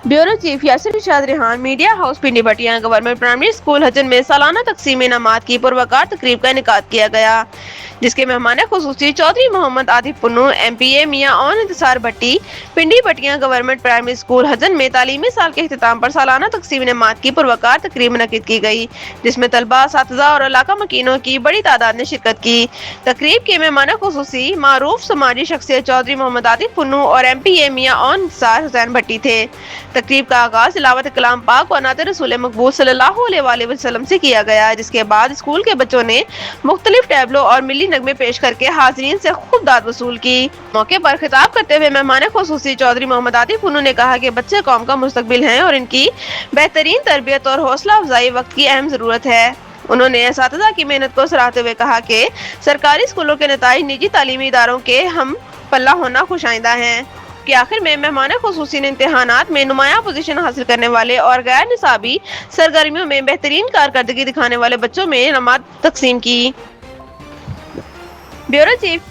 Bureau chief Yasir इरशाद Rehan media house पिंडी Bhattian government primary school हजन में सालाना तकसीम इनामात की पुरवकार तकरीब का इनेकाद किया गया, जिसके मेहमान खुसूसी चौधरी मोहम्मद आतिफ पुन्नू MPA मियां ऑन Intizar Bhatti Pindi Bhattian government primary school हजन में तालीमी साल के अख्तिताम पर सालाना तकसीम इनामात की पुरवकार तकरीब मुनक्किद की गई, जिसमें तलबा, असातिज़ा और इलाका मकीनों की बड़ी तादाद ने शिरकत की। तकरीब के मेहमान खुसूसी मारूफ समाजी शख्सियत चौधरी मोहम्मद आतिफ पुन्नू और MPA मियां ऑन इंतजार हुसैन भट्टी थे। तकरीब का आगाज तिलावत कलाम पाक व नात रसूल मकबूल सल्लल्लाहु अलैहि वसल्लम से किया गया, जिसके बाद स्कूल के बच्चों ने मुख्तलिफ टैबलो और मिली नगमे पेश करके हाज़रीन से खूब दाद वसूल की। मौके पर खिताब करते हुए मेहमान खुसूसी चौधरी मोहम्मद आतिफ पुन्नू ने कहा कि बच्चे कौम का मुस्तकबिल हैं और इनकी बेहतरीन तरबियत और हौसला अफजाई वक्त की अहम ज़रूरत है। उन्होंने असातिज़ा की मेहनत को सराहते हुए कहा कि सरकारी स्कूलों के नताइज निजी तालीमी इदारों के हम पल्ला होना खुशाइंदा हैं। कि आखिर में मेहमान खुसूसी ने इम्तिहानात में नुमाया पोजीशन हासिल करने वाले और गैर निसाबी सरगर्मियों में बेहतरीन कारकर्दगी दिखाने वाले बच्चों में इनामात तकसीम की। Bureau chief